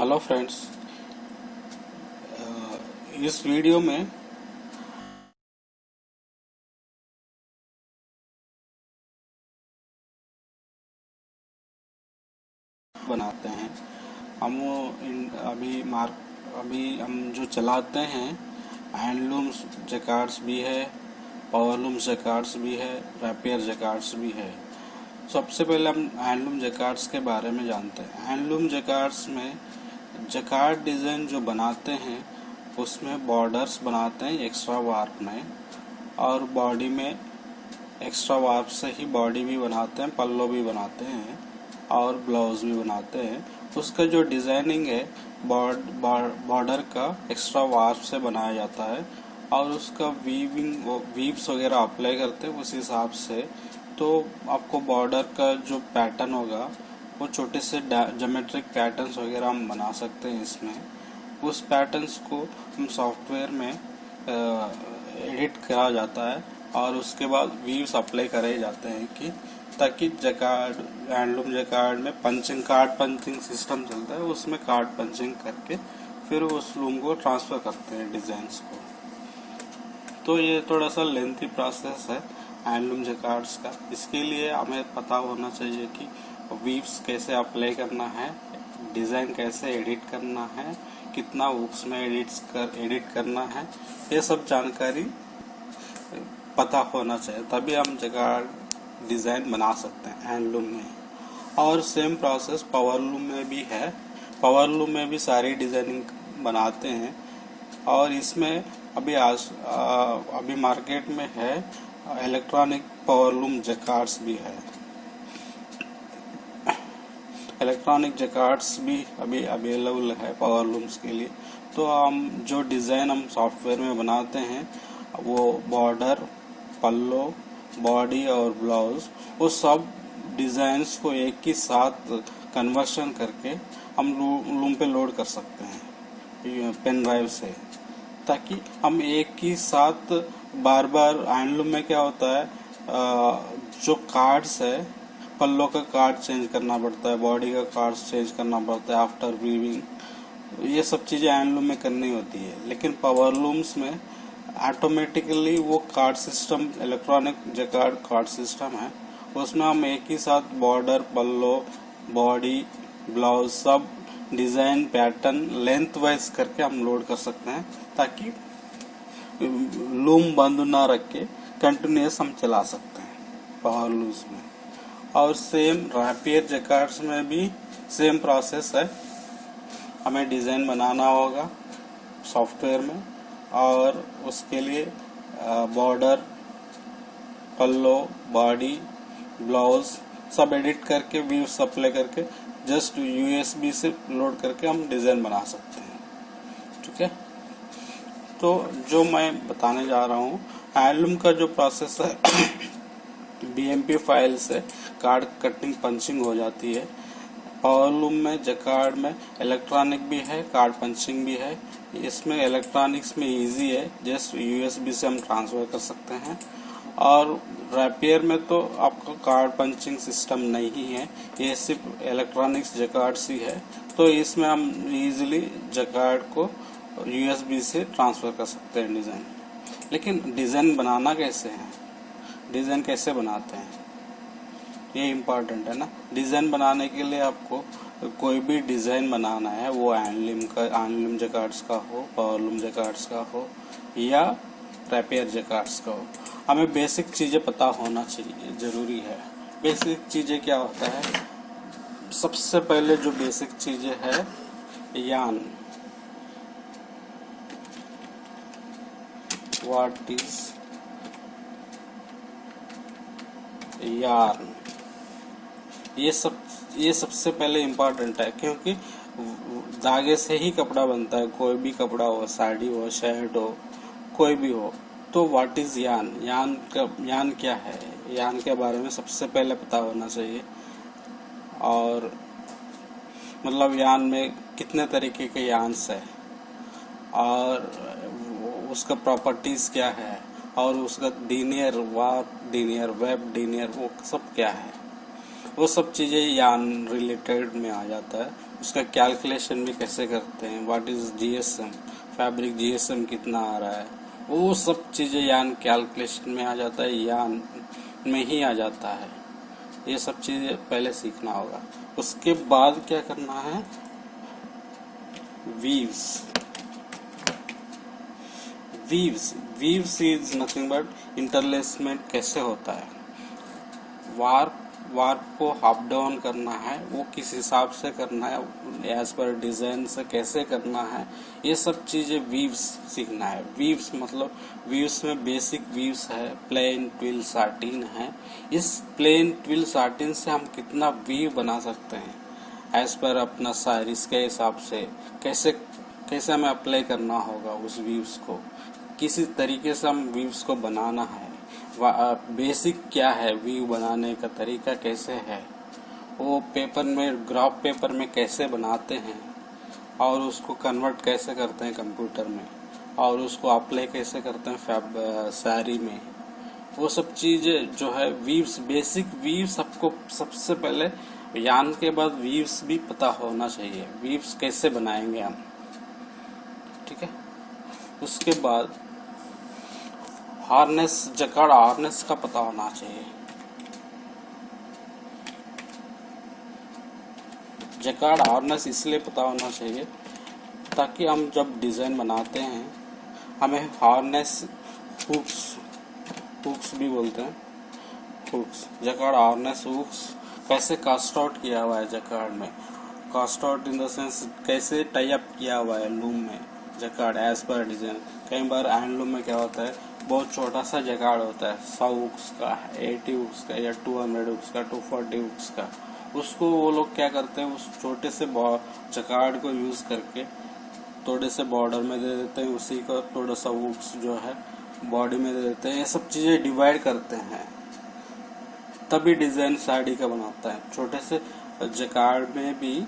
Hello friends. इस video में बनाते हैं हम अभी हम जो चलाते हैं हैंडलूम्स जैकार्ड्स भी है, पावरलूम जैकार्ड्स भी है, रैपियर जैकार्ड्स भी है। सबसे पहले हम हैंडलूम जैकार्ड्स के बारे में जानते हैं। हैंडलूम जैकार्ड्स में जैकार्ड डिज़ाइन जो बनाते हैं उसमें बॉर्डर्स बनाते हैं एक्स्ट्रा वार्प में, और बॉडी में एक्स्ट्रा वार्प से ही बॉडी भी बनाते हैं, पल्लो भी बनाते हैं और ब्लाउज भी बनाते हैं। उसका जो डिजाइनिंग है बॉर्डर का एक्स्ट्रा वार्प से बनाया जाता है और उसका वीव्स वगैरह अप्लाई करते हैं उस हिसाब से। तो आपको बॉर्डर का जो पैटर्न होगा वो छोटे से ज्योमेट्रिक पैटर्न्स वगैरह हम बना सकते हैं इसमें। उस पैटर्न्स को हम सॉफ्टवेयर में एडिट करा जाता है और उसके बाद वीव्स अप्लाई करे जाते हैं कि ताकि जैकार्ड हैंडलूम जैकार्ड में कार्ड पंचिंग सिस्टम चलता है, उसमें कार्ड पंचिंग करके फिर उस लूम को ट्रांसफर करते हैं डिजाइन्स को। तो ये थोड़ा सा लेंथी प्रोसेस है हैंडलूम जैकार्ड्स का। इसके लिए हमें पता होना चाहिए कि वीव्स कैसे अप्लाई करना है, डिजाइन कैसे एडिट करना है, कितना हुक्स में एडिट करना है, ये सब जानकारी पता होना चाहिए, तभी हम जैकार्ड डिजाइन बना सकते हैं हैंडलूम में। और सेम प्रोसेस पावरलूम में भी है। पावरलूम में भी सारी डिजाइनिंग बनाते हैं और इसमें अभी मार्केट में है इलेक्ट्रॉनिक पावरलूम जैकार्ड्स भी है। इलेक्ट्रॉनिक जैकार्ड्स भी अभी अवेलेबल है पावरलूम्स के लिए। तो हम जो डिजाइन हम सॉफ्टवेयर में बनाते हैं वो बॉर्डर, पल्लो, बॉडी और ब्लाउज, वो सब डिजाइन्स को एक ही साथ कन्वर्शन करके हम लूम पे लोड कर सकते हैं पेन ड्राइव से, ताकि हम एक ही साथ बार बार हैंडलूम में क्या होता है जो कार्ड्स है, पल्लो का कार्ड चेंज करना पड़ता है, बॉडी का कार्ड चेंज करना पड़ता है आफ्टर वीविंग, ये सब चीजें हैंडलूम में करनी होती है। लेकिन पावरलूम्स में ऑटोमेटिकली वो card system, electronic jacquard card system है, उसमें हम एक ही साथ बॉर्डर, पल्लो, बॉडी, ब्लाउज सब डिजाइन पैटर्न लेंथ वाइज करके हम लोड कर सकते हैं, ताकि लूम बंद ना रख के कंटिन्यूस हम चला सकते हैं पावरलूम्स में। और सेम रैपियर जैकार्ड्स में भी सेम प्रोसेस है। हमें डिजाइन बनाना होगा सॉफ्टवेयर में और उसके लिए बॉर्डर, पल्लो, बॉडी, ब्लाउज सब एडिट करके व्यूज अप्लाई करके जस्ट यूएसबी से लोड करके हम डिजाइन बना सकते हैं। ठीक है, तो जो मैं बताने जा रहा हूँ हैंडलूम का जो प्रोसेस है बीएमपी फाइल से कार्ड कटिंग पंचिंग हो जाती है। पावरलूम में जैकार्ड में इलेक्ट्रॉनिक भी है, कार्ड पंचिंग भी है। इसमें इलेक्ट्रॉनिक्स में इजी है, जस्ट यूएसबी से हम ट्रांसफर कर सकते हैं। और रैपियर में तो आपका कार्ड पंचिंग सिस्टम नहीं है, ये सिर्फ इलेक्ट्रॉनिक्स जैकार्ड्स ही है। तो इसमें हम इजीली जैकार्ड को यूएसबी से ट्रांसफर कर सकते हैं डिजाइन। लेकिन डिजाइन बनाना कैसे है, डिजाइन कैसे बनाते हैं, ये इम्पोर्टेंट है ना। डिजाइन बनाने के लिए आपको कोई भी डिजाइन बनाना है, वो हैंडलूम जैकार्ड्स का हो, पावरलूम जैकार्ड्स का हो या रैपियर जैकार्ड्स का हो, हमें बेसिक चीजें पता होना चाहिए, जरूरी है। बेसिक चीजें क्या होता है, सबसे पहले जो बेसिक चीजें है यार्न। व्हाट इज यार्न, ये सबसे पहले इम्पोर्टेंट है, क्योंकि धागे से ही कपड़ा बनता है। कोई भी कपड़ा हो, साड़ी हो, शर्ट हो, कोई भी हो। तो व्हाट इज यार्न, यार्न क्या है, यार्न के बारे में सबसे पहले पता होना चाहिए। और मतलब यार्न में कितने तरीके के यार्न्स है और उसका प्रॉपर्टीज क्या है और उसका डिनियर वार्प, डिनियर वेब, डिनियर वो सब क्या है, वो सब चीजें यार्न रिलेटेड में आ जाता है। उसका कैलकुलेशन भी कैसे करते हैं, what is GSM, fabric GSM कितना आ रहा है, वो सब चीज़ें यान कैलकुलेशन में आ जाता है, यान में ही आ जाता है। ये सब चीज़ें पहले सीखना होगा। उसके बाद क्या करना है, weaves. Weaves is nothing but interlacement कैसे होता है, वार्प को अप डाउन करना है, वो किस हिसाब से करना है, एज पर डिजाइन से कैसे करना है, ये सब चीजें वीव्स सीखना है। वीव्स मतलब वीव्स में बेसिक वीव्स है, प्लेन ट्विल साटिन है। इस प्लेन ट्विल साटिन से हम कितना वीव बना सकते हैं एज पर अपना साइज के हिसाब से, कैसे हमें अप्लाई करना होगा उस वीव्स को, किसी तरीके से हम वीव्स को बनाना है, बेसिक क्या है, व्यू बनाने का तरीका कैसे है, वो पेपर में, ग्राफ पेपर में कैसे बनाते हैं और उसको कन्वर्ट कैसे करते हैं कंप्यूटर में, और उसको अप्लाई कैसे करते हैं साड़ी में, वो सब चीजें जो है वीव्स, बेसिक वीव्स आपको सबसे पहले, यान के बाद वीव्स भी पता होना चाहिए, वीव्स कैसे बनाएंगे हम, ठीक है। उसके बाद हार्नेस, जकार्ड हार्नेस का पता होना चाहिए। जकार्ड हार्नेस इसलिए पता होना चाहिए ताकि हम जब डिजाइन बनाते हैं हमें हार्नेस, हुक्स भी बोलते हैं, हुक्स, जकार्ड हार्नेस हुक्स कैसे कास्ट आउट किया हुआ है जकार्ड में, cast out in the sense कैसे टाई अप किया हुआ है लूम में जकार्ड एज पर डिजाइन। कई बार हैंडलूम में क्या होता है, बहुत छोटा सा जकार्ड होता है, 100 हुक्स का, 80 हुक्स का, या 200 हुक्स का, 240 हुक्स का, उसको वो लोग क्या करते हैं, उस छोटे से जकार्ड को यूज करके थोड़े से बॉर्डर में दे देते हैं, उसी को थोड़ा सा हुक्स जो है बॉडी में दे देते हैं, ये सब चीजें डिवाइड करते हैं, तभी डिजाइन साड़ी का बनाता है। छोटे से जकार्ड में भी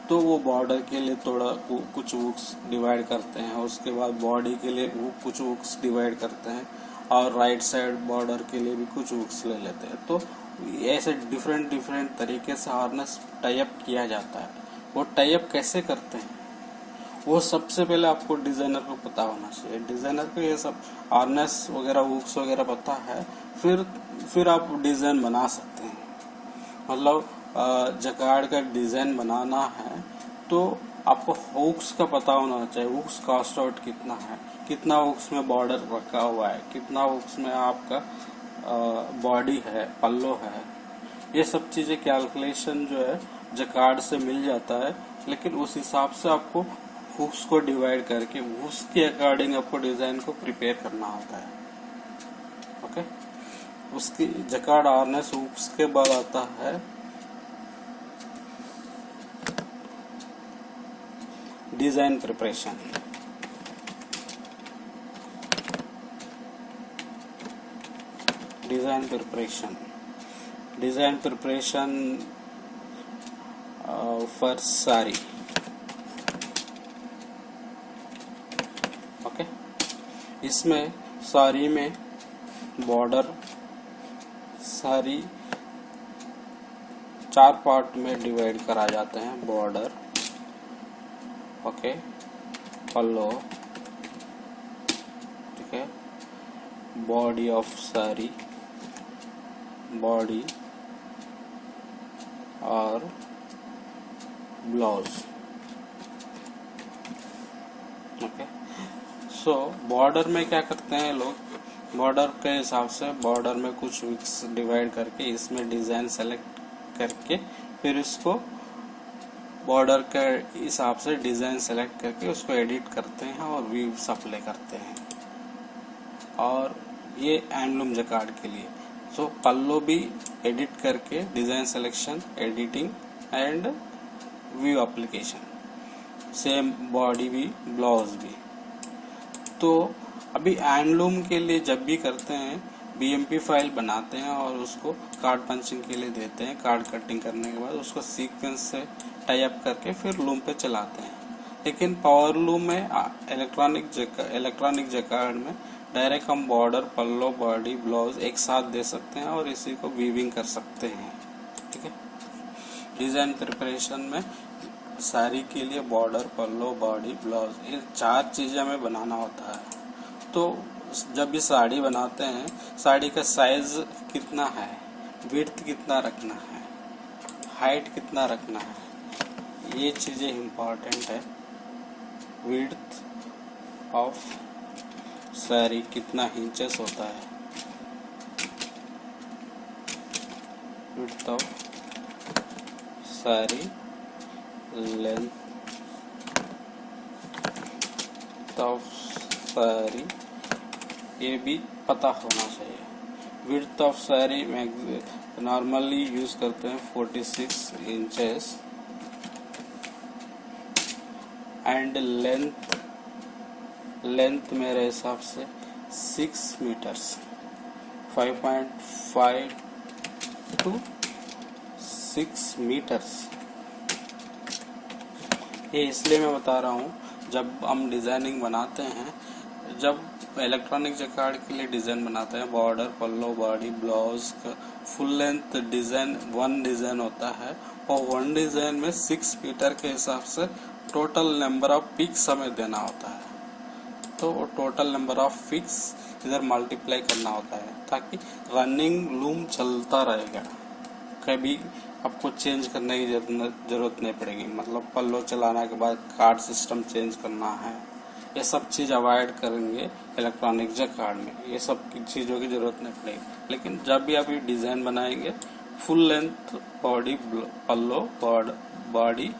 तो वो बॉर्डर के लिए थोड़ा कुछ हुक्स डिवाइड करते हैं, उसके बाद बॉडी के लिए वो कुछ हुक्स डिवाइड करते हैं, और राइट साइड बॉर्डर के लिए भी कुछ हुक्स ले लेते हैं। तो ऐसे डिफरेंट तरीके से हार्नेस टाई अप किया जाता है। वो टाई अप कैसे करते हैं वो सबसे पहले आपको डिजाइनर को पता होना चाहिए। डिजाइनर को ये सब हार्नेस वगैरह, हुक्स वगैरह पता है, फिर आप डिजाइन बना सकते हैं। मतलब जकार्ड का डिजाइन बनाना है तो आपको हुक्स का पता होना चाहिए, हुक्स कास्ट आउट कितना है, कितना हुक्स में बॉर्डर रखा हुआ है, कितना हुक्स में आपका बॉडी है, पल्लो है, ये सब चीजें कैलकुलेशन जो है जकार्ड से मिल जाता है। लेकिन उस हिसाब से आपको हुक्स को डिवाइड करके उसके अकॉर्डिंग आपको डिजाइन को प्रिपेयर करना होता है। ओके, उसकी जकार्ड हार्नेस हुक्स के बाद आता है design preparation. Design preparation for sari. Okay, इसमें साड़ी में बॉर्डर, साड़ी 4 पार्ट में डिवाइड करा जाते हैं, बॉर्डर, ओके, पल्लो, ठीक है, बॉडी ऑफ साड़ी, बॉडी और ब्लाउज। ओके, सो बॉर्डर में क्या करते हैं लोग, बॉर्डर के हिसाब से बॉर्डर में कुछ विक्स डिवाइड करके इसमें डिजाइन सेलेक्ट करके फिर इसको बॉर्डर के हिसाब से डिजाइन सेलेक्ट करके उसको एडिट करते हैं और व्यूज अप्लाई करते हैं। और ये हैंडलूम जकार्ड के लिए। सो पल्लो भी एडिट करके design selection, editing and view application, same body भी, ब्लाउज भी। तो अभी हैंडलूम के लिए जब भी करते हैं बीएमपी फाइल बनाते हैं और उसको कार्ड पंचिंग के लिए देते हैं, कार्ड कटिंग करने के बाद उसको सीक्वेंस से टाई अप करके फिर लूम पे चलाते हैं। लेकिन पावर लूम में, इलेक्ट्रॉनिक जकार्ड में डायरेक्ट हम बॉर्डर, पल्लो, बॉडी, ब्लाउज एक साथ दे सकते हैं और इसी को वीविंग कर सकते हैं। ठीक है, डिजाइन प्रिपरेशन में साड़ी के लिए बॉर्डर, पल्लो, बॉडी, ब्लाउज, ये 4 चीजें हमें बनाना होता है। तो जब भी साड़ी बनाते हैं, साड़ी का साइज कितना है, विड्थ कितना रखना है, हाइट कितना रखना है, ये चीजें इम्पोर्टेंट है। विड्थ ऑफ साड़ी कितना इंचेस होता है, width of sari, length of sari, ये भी पता होना चाहिए। Width of sari normally use करते हैं 46 इंचेस एंड लेंथ मेरे हिसाब से 6 मीटर्स, 5.5 to 6 मीटर्स। ये इसलिए मैं बता रहा हूँ, जब हम डिजाइनिंग बनाते हैं, जब इलेक्ट्रॉनिक जैकार्ड के लिए डिजाइन बनाते हैं, बॉर्डर, पल्लो, बॉडी, ब्लाउज का फुल लेंथ डिजाइन 1 डिजाइन होता है, और 1 डिजाइन में 6 मीटर के हिसाब से टोटल नंबर ऑफ पिक्स हमें देना होता है। तो टोटल नंबर ऑफ पिक्स इधर मल्टीप्लाई करना होता है, ताकि रनिंग लूम चलता रहेगा, कभी आपको चेंज करने की जरूरत नहीं पड़ेगी। मतलब पल्लो चलाने के बाद कार्ड सिस्टम चेंज करना है, ये सब चीज अवॉइड करेंगे इलेक्ट्रॉनिक जैकार्ड में, ये सब चीजों की जरूरत नहीं पड़ेगी। लेकिन जब भी आप ये डिजाइन बनाएंगे, full length body, pallu, body,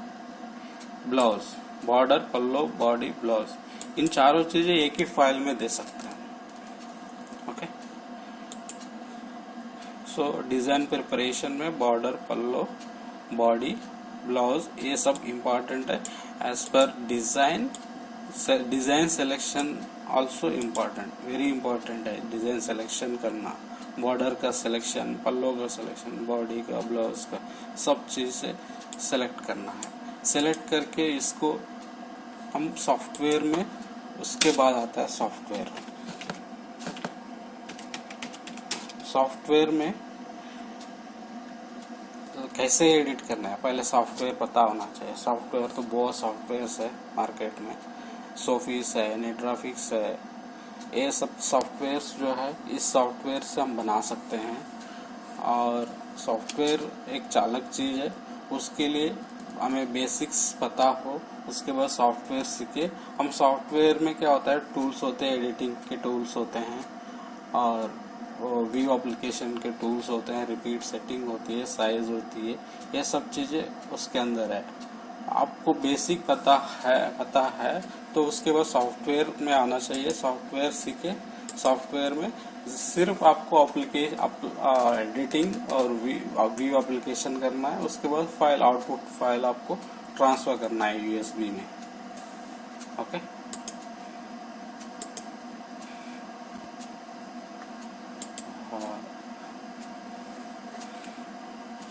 blouse, border, pallu, body, blouse, इन चारों चीजें एक ही फाइल में दे सकते हैं। ओके, सो डिजाइन प्रिपरेशन में बॉर्डर, पल्लो, बॉडी, ब्लाउज, ये सब इम्पोर्टेंट है। As per design selection also important, very important है डिजाइन सिलेक्शन करना। बॉर्डर का सिलेक्शन, पल्लो का सिलेक्शन, बॉडी का, ब्लाउज का, सब चीज से सिलेक्ट करना है। सिलेक्ट करके इसको हम सॉफ्टवेयर में, उसके बाद आता है सॉफ्टवेयर में कैसे एडिट करना है, पहले सॉफ्टवेयर पता होना चाहिए। सॉफ्टवेयर तो बहुत सॉफ्टवेयर है मार्केट में, सोफिस है, नेटग्राफिक्स है, ये सब सॉफ्टवेयर्स जो है, इस सॉफ्टवेयर से हम बना सकते हैं। और सॉफ्टवेयर एक चालक चीज है, उसके लिए हमें बेसिक्स पता हो, उसके बाद सॉफ्टवेयर सीखे हम। सॉफ्टवेयर में क्या होता है, टूल्स होते हैं, एडिटिंग के टूल्स होते हैं, और व्यू एप्लीकेशन के टूल्स होते हैं, रिपीट सेटिंग होती है, साइज होती है, ये सब चीजें उसके अंदर है। आपको बेसिक पता है तो उसके बाद सॉफ्टवेयर में आना चाहिए। सॉफ्टवेयर सीखे, सॉफ्टवेयर में सिर्फ आपको एडिटिंग और व्यू एप्लीकेशन करना है। उसके बाद फाइल, आउटपुट फाइल आपको ट्रांसफर करना है यूएसबी में। ओके,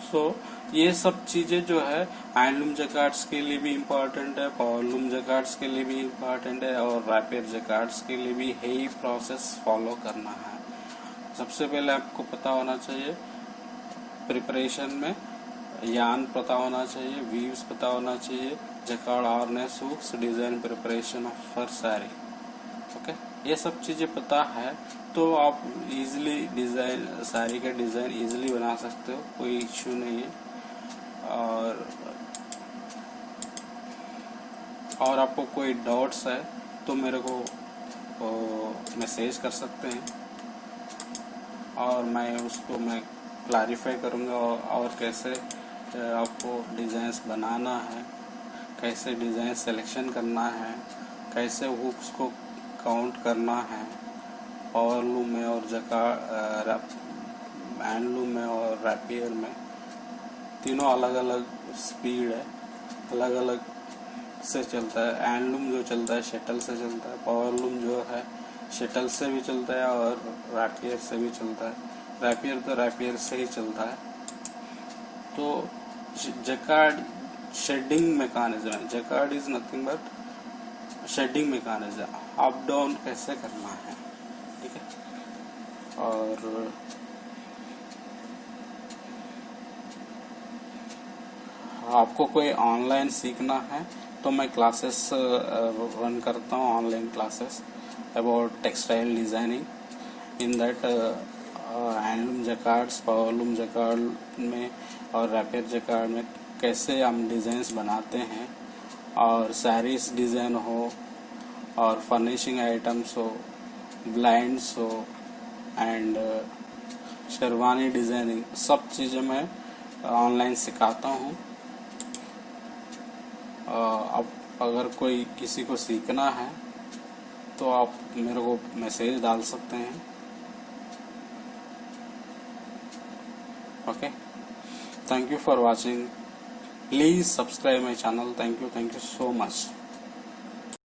सो ये सब चीजें जो है हैंडलूम जैकार्ड्स के लिए भी इम्पोर्टेंट है, पावरलूम जैकार्ड्स के लिए भी इम्पोर्टेंट है, और रैपियर जैकार्ड्स के लिए भी यही प्रोसेस फॉलो करना है। सबसे पहले आपको पता होना चाहिए प्रिपरेशन में, यान पता होना चाहिए, वीव्स पता होना चाहिए, jacquard harness, hooks, design preparation of फर साड़ी। ओके, ये सब चीजें पता है तो आप इजीली डिजाइन, साड़ी का डिजाइन इजीली बना सकते हो, कोई इश्यू नहीं है। और आपको कोई डाउट्स है तो मेरे को मैसेज कर सकते हैं, और मैं उसको क्लैरिफाई करूँगा, और कैसे आपको डिजाइन्स बनाना है, कैसे डिजाइन सिलेक्शन करना है, कैसे हुक्स को काउंट करना है, पावरलूम में और हैंडलूम में और रैपियर में। तीनों अलग अलग स्पीड है, अलग अलग से चलता है। हैंडलूम जो चलता है शटल से चलता है, पावरलूम जो है शटल से भी चलता है और रैपियर से भी चलता है। रैपियर तो रैपियर से ही चलता है। तो जैकार्ड शेडिंग मैकेनिज्म है। Jacquard is nothing but shedding mechanism, up down कैसे करना है, ठीक है। और आपको कोई ऑनलाइन सीखना है तो मैं क्लासेस रन करता हूँ, online classes about textile designing. In that handloom jacquards, powerloom jacquard में और रैपियर जैकार्ड में कैसे हम डिज़ाइंस बनाते हैं, और साड़ीज डिज़ाइन हो और फर्निशिंग आइटम्स हो, ब्लाइंड्स हो एंड शेरवानी डिज़ाइनिंग, सब चीज़ें मैं ऑनलाइन सिखाता हूँ। अब अगर कोई किसी को सीखना है तो आप मेरे को मैसेज डाल सकते हैं। Okay, thank you for watching, please subscribe my channel. Thank you so much.